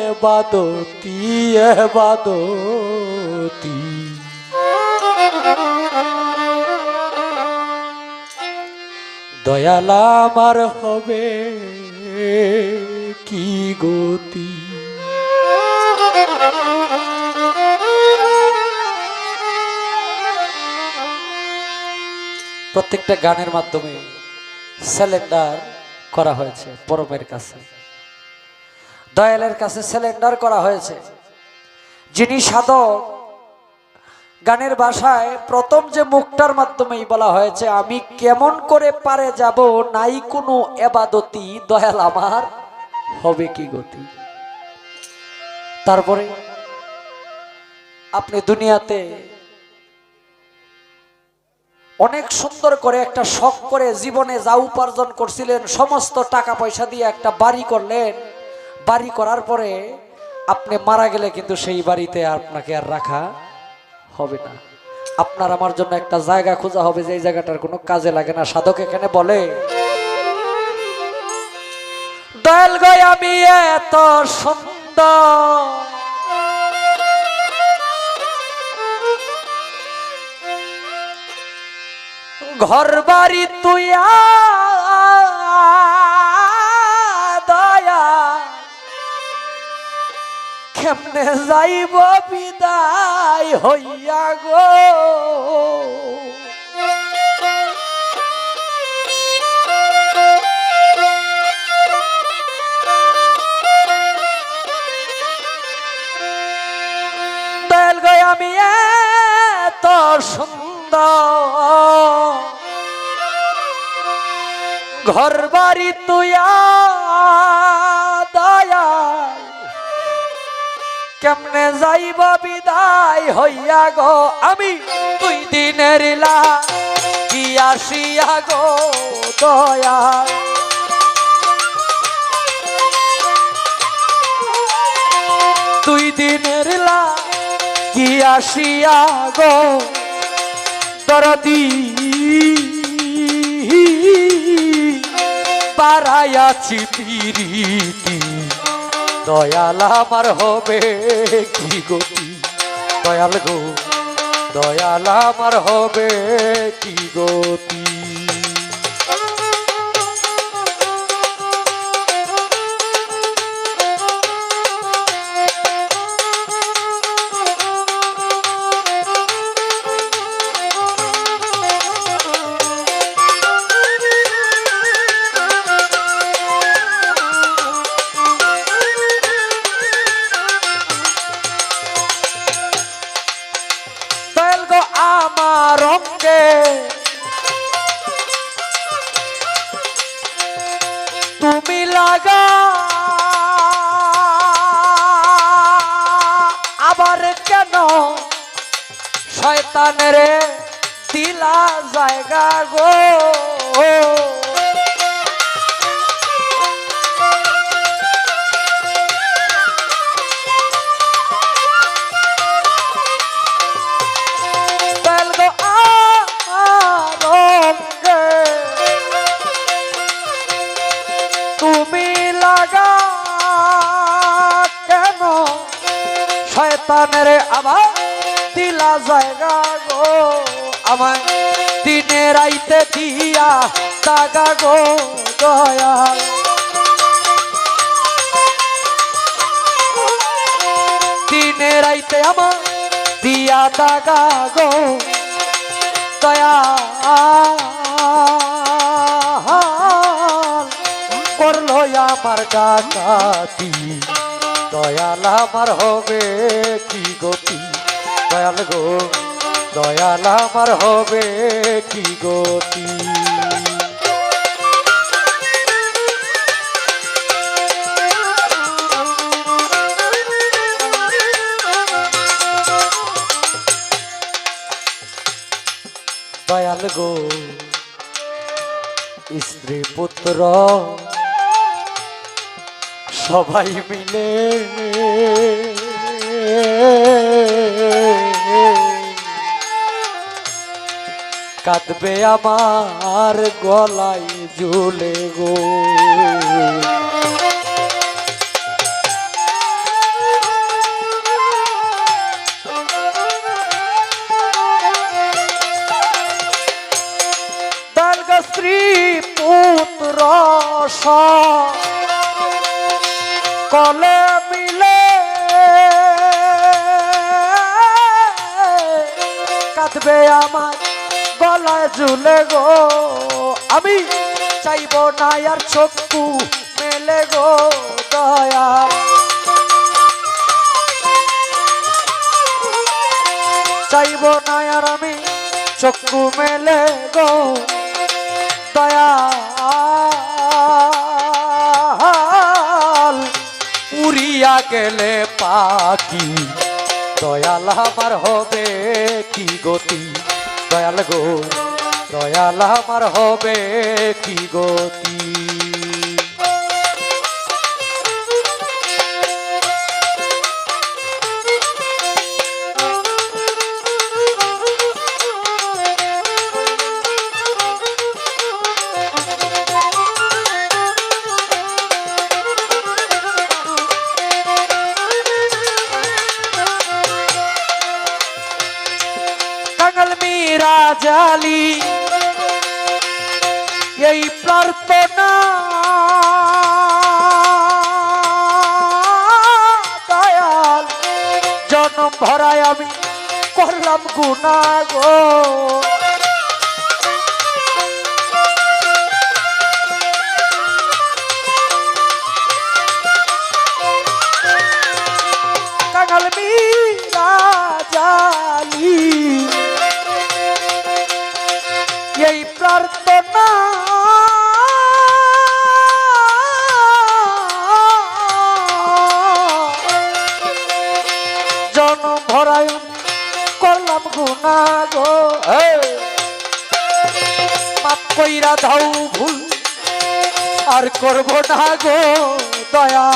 এবাদতি, এবাদতি দয়াল আমার হবে কি গতি। প্রত্যেকটা গানের মাধ্যমে স্যালেন্ডার করা হয়েছে পরমের কাছে, দয়ালের কাছে স্যালেন্ডার করা হয়েছে। যিনি সাধক, গানের ভাষায় প্রথম যে মুখটার মাধ্যমেই বলা হয়েছে, আমি কেমন করে পারে যাব, নাই কোনো এবাদতি, দয়াল আমার হবে কি গতি। তারপরে আপনি দুনিয়াতে অনেক সুন্দর করে একটা শখ করে জীবনে যা উপার্জন করছিলেন সমস্ত টাকা পয়সা দিয়ে একটা বাড়ি করলেন। বাড়ি করার পরে আপনি মারা গেলে কিন্তু সেই বাড়িতে আপনাকে আর রাখা হবে না। আপনার আমার জন্য একটা জায়গা খোঁজা হবে যে জায়গাটার কোনো কাজে লাগে না। সাধক এখানে বলে, দয়াল গো আমি এত সুন্দর ঘর বাড়ি তুই দয়া কেমনে যাইব বিদায় হইয়া গো। দয়াল গো আমি এত সুন্দর ঘর বাড়ি তুই দয়া কেমনে যাইব বিদায় হইয়া গো। আমি 2 দিনের লাগি আসিয়া গো দয়া, 2 দিনের লাগি আসিয়া গো দরদি পারায়াছি পিরিতি। দয়াল আমার হবে কি গতি, দয়াল গো দয়াল আমার হবে কি গতি। আমার রঙে তুমি লাগা আবার কেন শয়তানের দিলা জায়গা গো। তুমি লাগা কেন শয়তানের আবার দিলা জায়গা গো। আমায় দিনে রাইতে দিয়া দাগা গো দয়াল, দিনে রাইতে আমার দিয়া দাগা গো দয়াল। করলো আমার ডাকাতি, দয়াল আমার হবে কি গতি, দয়াল গো দয়াল আমার হবে কি গতি। দয়াল গো স্ত্রী পুত্র সবাই মিলে কাঁদবে আমার গলায় ঝুলে গো। স্ত্রী পুত্র কলে মিলে কাঁদবে আমার গলায় ঝুলে গো। আমি চাইব না আর চক্ষু মেলে গো দয়াল, চাইব না আর আমি চক্ষু মেলে গো দয়াল। উড়িয়া গেলে পাখি দয়াল আমার হবে কি গতি, দয়াল গো দয়াল আমার হবে কি গতি। কাঙাল মীরা জালি এই প্রার্থনা দয়াল জনম ভরায় আমি করলাম গুনাহ গো। কাঙাল মীরা জালি এই প্রার্থনা জনম ভরায় করলাম গুনাহ গো। মাপ কইরা দাও ভুল আর করব না গো দয়া।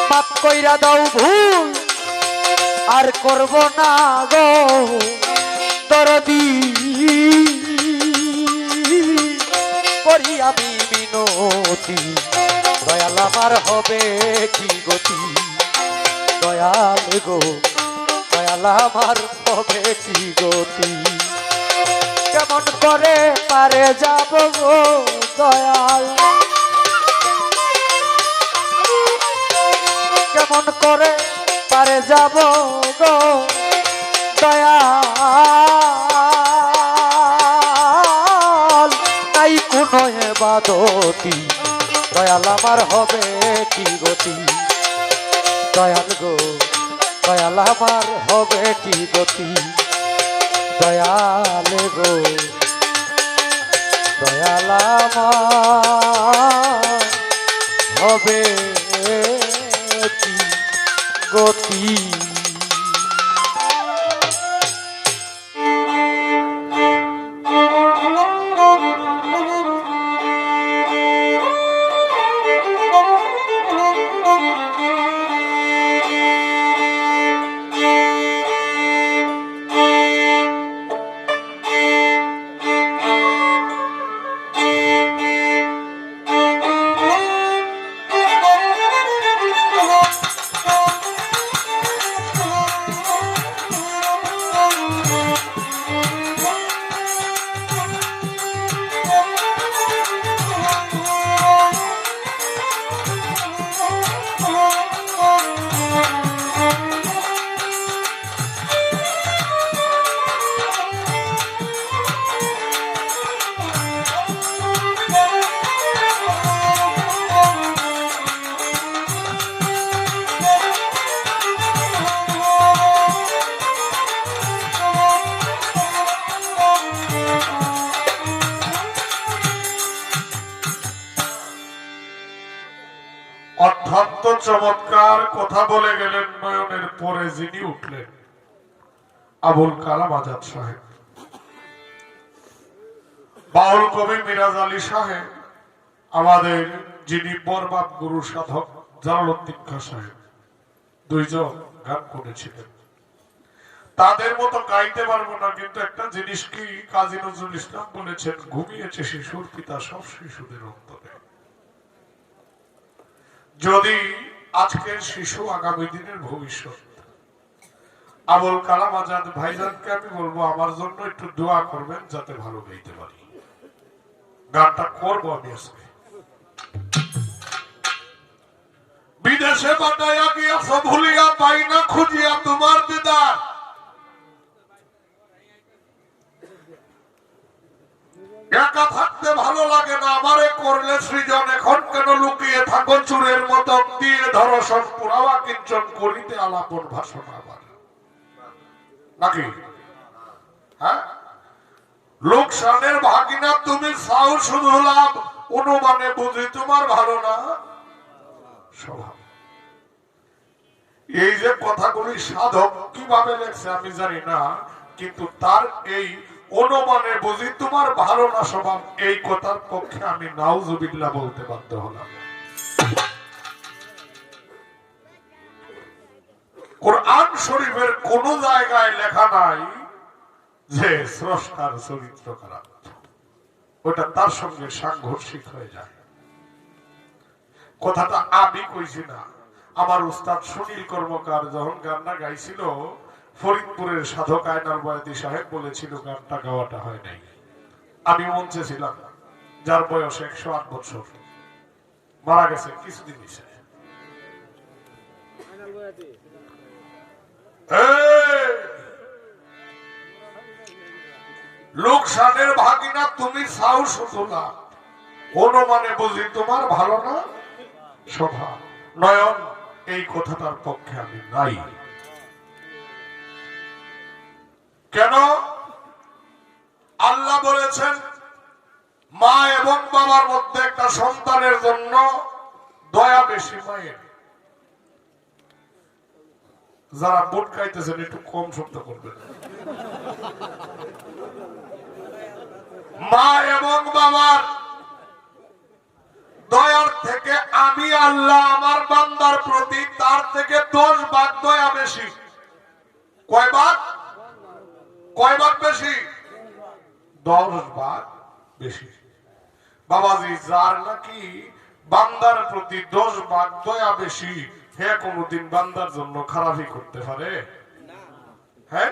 মাপ কইরা দাও ভুল আর করব না গো দরদি করি আমি মিনতি। দয়াল আমার হবে কি গতি, দয়াল গো দয়াল আমার হবে কি গতি। কেমন করে পারে যাব গো দয়াল, কেমন করে পারে যাব গো দয়াল। নাই কোনো এবাদতি, দয়াল আমার হবে কি গতি। দয়াল গো দয়াল আমার হবে কি গতি। দয়াল গো দয়াল আমার হবে কি গতি। অত্যন্ত চমৎকার কথা বলে গেলেন নয়নের পরে যিনি উঠলেন আবুল কালাম আজাদ সাহেব, বাউল কবি মিরাজ আলী সাহেব, আমাদের যিনি বরবাদ গুরু সাধক জালালউদ্দিন খাঁ সাহেব, দুইজন গান করেছিলেন। তাদের মতো গাইতে পারবো না, কিন্তু একটা জিনিস কি কাজী নজরুল ইসলাম বলেছেন, ঘুমিয়েছে শিশুর পিতা সব শিশুদের অন্তরে। যদি আজকের শিশু আগামী দিনের ভবিষ্যৎ, আবুল কালাম আজাদ ভাইজানকে আমি বলবো আমার জন্য একটু দোয়া করবেন যাতে ভালো গাইতে পারি। গানটা করবো আমি আজকে। বিদেশে বাটাইয়া গিয়াছ ভুলিয়া পাই না খুঁজিয়া তোমার দিদার, একা থাকতে ভালো লাগে না আমারে করলে সৃজন, এখন কেন লুকিয়ে থাকো চুরের মতো দিয়ে ধরসন পুরাওয়া কিঞ্চন করিতে আলাপন ভাষণ আবার নাকি? হ্যাঁ, লোকসানের ভাগিনা তুমি চাও শুধু লাভ, অনুমানে বুঝি তোমার ভালো না স্বভাব। এই যে কথাগুলি সাধক কিভাবে লেখছে আমি জানি না, কিন্তু তার এই অনুমানে বুঝি তোমার ভালো না স্বভাব, এই কথার পক্ষে আমি নাউজুবিল্লাহ বলতে বাধ্য হলাম। কোরআন শরীফের কোন জায়গায় লেখা নাই যে স্রষ্টার চরিত্র খারাপ, ওটা তার সঙ্গে সাংঘর্ষিক হয়ে যায়। কথাটা আমি কইছি না, আমার উস্তাদ সুনীল কর্মকার যখন গানটা গাইছিল, ফরিদপুরের সাধক আয়নার বয়াতি সাহেব বলেছিল গানটা গাওয়াটা হয় নাই। আমি মঞ্চে ছিলাম, যার বয়স 108 বছর, মারা গেছে কিছুদিন হয়েছে। লোকসানের ভাগিনা তুমি চাও শুধু না, অনুমানে বুঝি তোমার ভালো না স্বভাব। নয়ন, এই কথাটার পক্ষে আমি নাই। কেন? আল্লাহ বলেছেন মা এবং বাবার মধ্যে একটা সন্তানের জন্য দয়া বেশি মায়ের। যারা বুট খাইতেছেন একটু কম শব্দ করবেন। মা এবং বাবার দয়ার থেকে আমি আল্লাহ আমার বান্দার প্রতি তার থেকে 10 ভাগ দয়া বেশি। কয় ভাগ? কয় ভাগ বেশি? 10 ভাগ বেশি। বাবাজি, যার নাকি বান্দার প্রতি 10 ভাগ দয়া বেশি, হে কোনদিন বান্দার জন্য খারাপই করতে পারে? হ্যাঁ,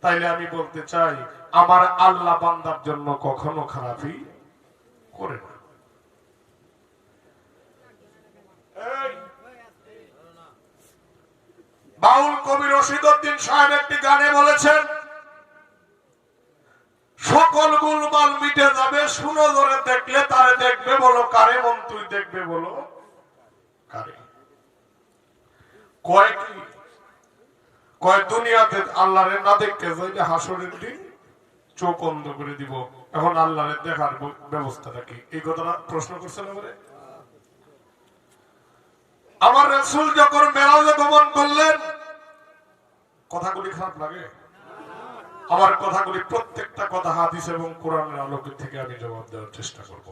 তাইলে আমি বলতে চাই আমার আল্লাহ বান্দার জন্য কখনো খারাপই করে না। বাউল কবি রশিদউদ্দিন সাহেব একটি গানে বলেছেন, সকল গোলমাল মিটে যাবে, শুনো ধরে দেখলে তারে দেখবে বলো কারে, মন তুই দেখবে বলো কারে। কয় কি? কয় দুনিয়াতে আল্লাহরে না দেখতে যাইলে হাসরের দিন চোখ বন্ধ করে দিব। এখন আল্লাহরে দেখার ব্যবস্থাটা কি? এই কথাটা প্রশ্ন করছেন আমারে। আমার রাসূল যখন মেরাজে গমন করলেন, কথাগুলি খারাপ লাগে? আমার কথাগুলি প্রত্যেকটা কথা হাদিস এবং কোরআনের আলোকে থেকে আমি জবাব দেওয়ার চেষ্টা করব,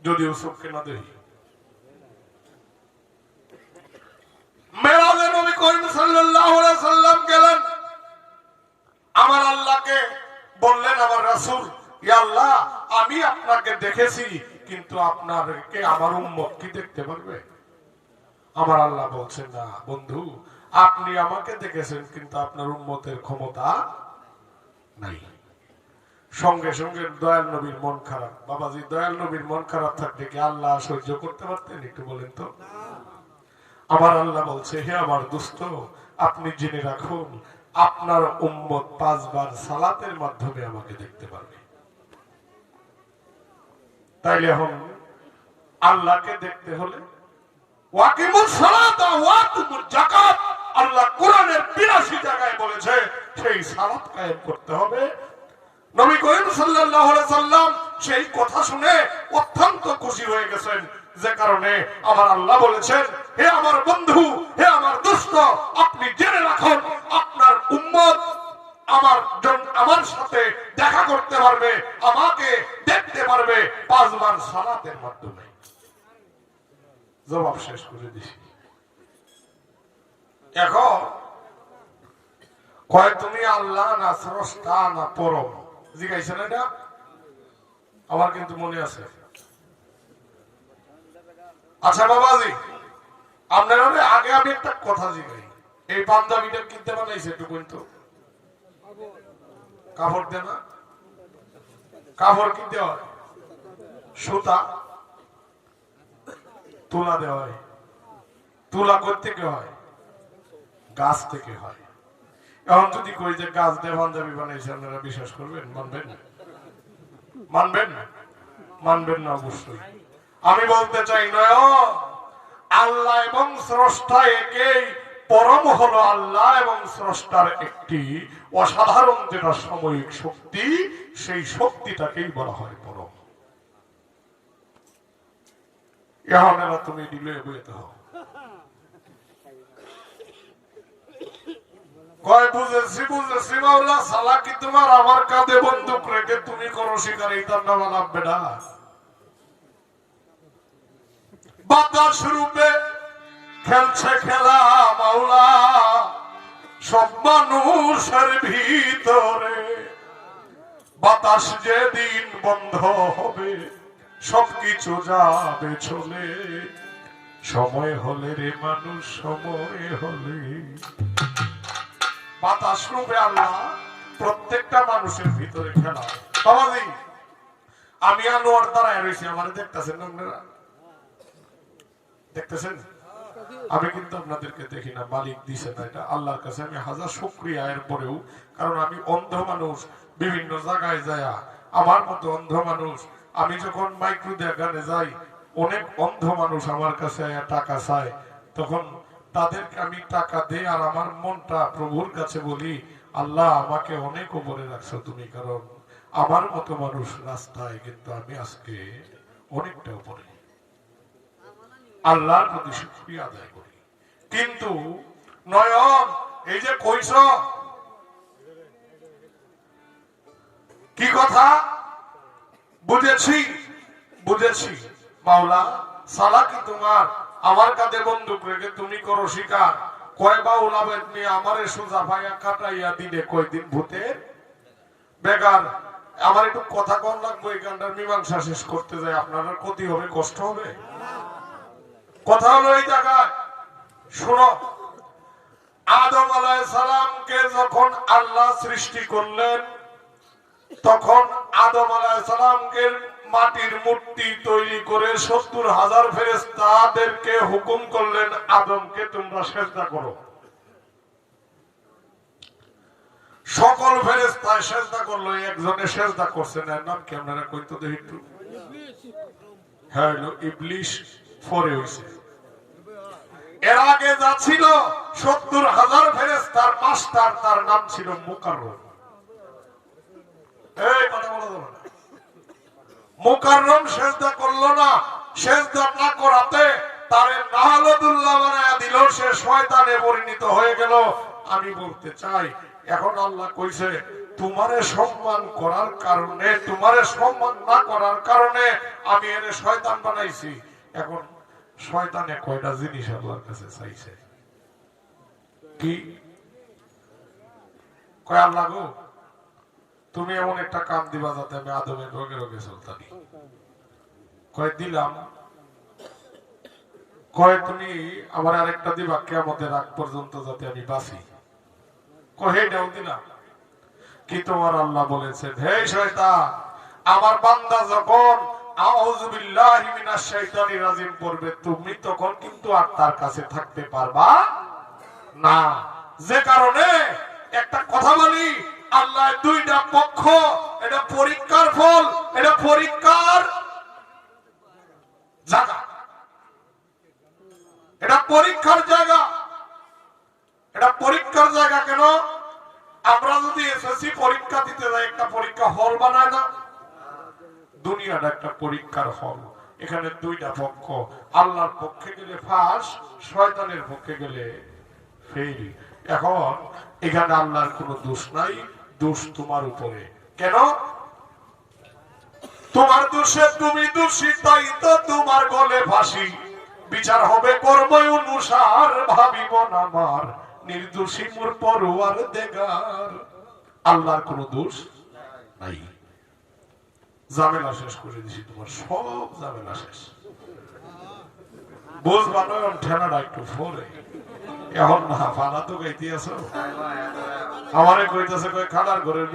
যদিও চোখকে না দেখি। মেরাজে নবী করিম সাল্লাল্লাহু আলাইহি সাল্লাম গেলেন, আমার আল্লাহকে বললেন, আমার রাসূল, ইয়া আল্লাহ, আমি আপনাকে দেখেছি, কিন্তু আপনাকে আমার উম্মত কি দেখতে পারবে? আমার আল্লাহ বলছেন, না বন্ধু, আপনি আমাকে দেখেছেন, কিন্তু আপনার উম্মতের ক্ষমতা নাই। সঙ্গে সঙ্গে দয়াল নবীর মন খারাপ। বাবাজি, দয়াল নবীর মন খারাপ থাকলে কি আল্লাহ সহ্য করতে পারতেন? একটু বলেন তো। আমার আল্লাহ বলছে, হে আমার দোস্ত, আপনি জেনে রাখুন আপনার উম্মত 5 বার সালাতের মাধ্যমে আমাকে দেখতে পারবে। তাইলে এখন আল্লাহকে দেখতে হলে ওয়াকিমুস সালাতা ওয়াতুমুজ যাকাত, আল্লাহ কোরআনের 82 জায়গায় বলেছে সেই সালাত কায়েম করতে হবে। নবী করিম সাল্লাল্লাহু আলাইহি সাল্লাম সেই কথা শুনে অত্যন্ত খুশি হয়ে গেছেন, যে কারণে আমার আল্লাহ বলেছেন, হে আমার বন্ধু, হে আমার দোস্ত, আপনি জেনে রাখুন আপনার উম্মত আমার সাথে দেখা করতে পারবে, আমাকে দেখতে পারবে 5 বার সালাতের মাধ্যমে। জবাব শেষ করে দিছি। এখন কয় তুমি আল্লাহ না স্রষ্টা না পরম, জিজ্ঞাসা এটা আমার কিন্তু মনে আছে। আচ্ছা বাবাজি, আপনারা আগে আমি একটা কথা জিজ্ঞাসি, এই পাঞ্জাবিটা কিনতে বানাইছে একটু কিন্তু কাপড় দে না, কাপড় কিনতে হয়, সুতা তুলা দেওয়া হয়, তুলা থেকে হয়, গাছ থেকে হয়। এখন যদি কই যে গাছ দিয়ে পাঞ্জাবি বানাইছে, আপনারা বিশ্বাস করবেন? মানবেন না? মানবেন না? মানবেন না অবশ্যই। আমি বলতে চাই, নয়, আল্লাহ এবং স্রষ্টা একই। পরম হলো আল্লাহ এবং স্রষ্টার একটি অসাধারণ যেটা সাময়িক শক্তি, সেই শক্তিটাকেই বলা হয় পরম। এখন এরা তুমি দিলে বইতে হও। কয় বুঝেছি বুঝেছি মাওলা, সালা কি তোমার আমার কাঁধে বন্দুক রেখে তুমি করো শিকার, এই তার নাম লাগবে না। বাতাস রূপে খেলছে খেলা মাওলা সব মানুষের ভিতরে, বাতাস যেদিন বন্ধ হবে সবকিছু যাবে চলে, সময় হলে রে মানুষ সময় হলে। বাতাস রূপে আল্লাহ প্রত্যেকটা মানুষের ভিতরে খেলা। বাবাজি আমি আনোয়ার দাঁড়ায় রয়েছি, আমার দেখতেছেন না আপনারা? দেখতেছেন? আমি কিন্তু আপনাদেরকে দেখি না, মালিক দিছে না, এটা আল্লাহর কাছে আমি হাজার শুকরিয়া এর পরেও। কারণ আমি অন্ধ মানুষ, বিভিন্ন জায়গায় যায় আমার মতো অন্ধ মানুষ, আমি যখন মাইক্রো দেখানে যাই অনেক অন্ধ মানুষ আমার কাছে টাকা চায়, তখন তাদেরকে আমি টাকা দেই আর আমার মনটা প্রভুর কাছে বলি, আল্লাহ আমাকে অনেক উপরে রাখছো তুমি, কারণ আমার মতো মানুষ রাস্তায়, কিন্তু আমি আজকে অনেকটা উপরে। আল্লাহর প্রতি শুকরিয়া আদায় করি। কিন্তু নয়ন এই যে কইছ কি কথা, বুঝেছি বুঝেছি মাওলা, সালা কি তোমার আমার কাঁধে বন্দুক রেখে তুমি করো শিকার, কয় বাউলা বেদ নিয়ে আমারে সোজা ভাইয়া কাটাইয়া দিলে কয়দিন ভূতের বেগার। আমার একটু কথা কম লাগবে, এই গানটার মীমাংসা শেষ করতে যাই, আপনার ক্ষতি হবে, কষ্ট হবে। কথা হলো এই জায়গায় শুনো, আদম আলাইহিস সালামকে যখন আল্লাহ সৃষ্টি করলেন, তখন আদম আলাইহিস সালামকে মাটির মূর্তি তৈরি করে ৭০,০০০ ফেরেশতাদেরকে হুকুম করলেন, আদমকে তোমরা সিজদা করো। সকল ফেরেশতায় সিজদা করলো, একজনে সিজদা করছেন, এর নাম কি আপনারা কইতো দেখি একটু? হ্যাঁ, ইবলিস পরে হইছে। এর আগে যা ছিল ৭০,০০০ ফেরেশতার মাস্টার, তার নাম ছিল মুকাররম। এই কথা বলা যাবে না। মুকাররম সিজদা করলো না, সিজদা না করাতে তারে নাহালুল্লাহ বানায়া দিল, সে শয়তানে পরিণত হয়ে গেল। আমি বলতে চাই, এখন আল্লাহ কইছে তোমারে সম্মান করার কারণে, তোমারে সম্মান না করার কারণে আমি এরে শয়তান বানাইছি। এখন শয়তানে কয়টা জিনিস আল্লাহর কাছে চাইছে, কি কয়, আল্লাহ গো তুমি এমন একটা কাম দিবা যাতে আমি আদমের রোগে রোগে চলতাম। কয় দিলাম। কয় তুমি আমার আরেকটা দিবা কিয়ামতের আগ পর্যন্ত যাতে আমি বাঁচি। কয় হেটাও দিলাম। কি তোমার আল্লাহ বলেছেন, হে শয়তান, আমার বান্দা যখন আউযু বিল্লাহি মিনাশ শাইতানির রাজিম পড়বে, তুমি তখন কিন্তু আর তার কাছে থাকতে পারবা না। যে কারণে একটা কথা বলি, আল্লাহ দুইটা পক্ষ, এটা পরীক্ষার ফল, এটা পরীক্ষার জায়গা, এটা পরীক্ষার জায়গা, এটা পরীক্ষার জায়গা। কেন? আমরা যদি এসএসসি পরীক্ষা দিতে যাই, একটা পরীক্ষা হল বানায় না? দুনিয়াটা একটা পরীক্ষার হল। এখানে দুইটা পক্ষ, আল্লাহর পক্ষে গেলে ফাঁস, শয়তানের পক্ষে গেলে ফেল। এখন এখানে আল্লাহর কোনো দোষ নাই, দোষ তোমার উপরে। কেন? তোমার দোষে তুমি দোষী, তাই তো তোমার গলে ফাঁসি। বিচার হবে কর্ম অনুসার, ভাবিব না আমার নির্দোষী মোর পরোয়ার দেগার। আল্লাহর কোনো দোষ নাই। ঝামেলা শেষ করে দিছি, তোমার সব ঝামেলা শেষ। বুঝবা নয়, ঠেলাটা একটু ফোরে এখন না, ফানা তো গাইতে আছো। আমারে কইতেছে, কই খালার ঘরের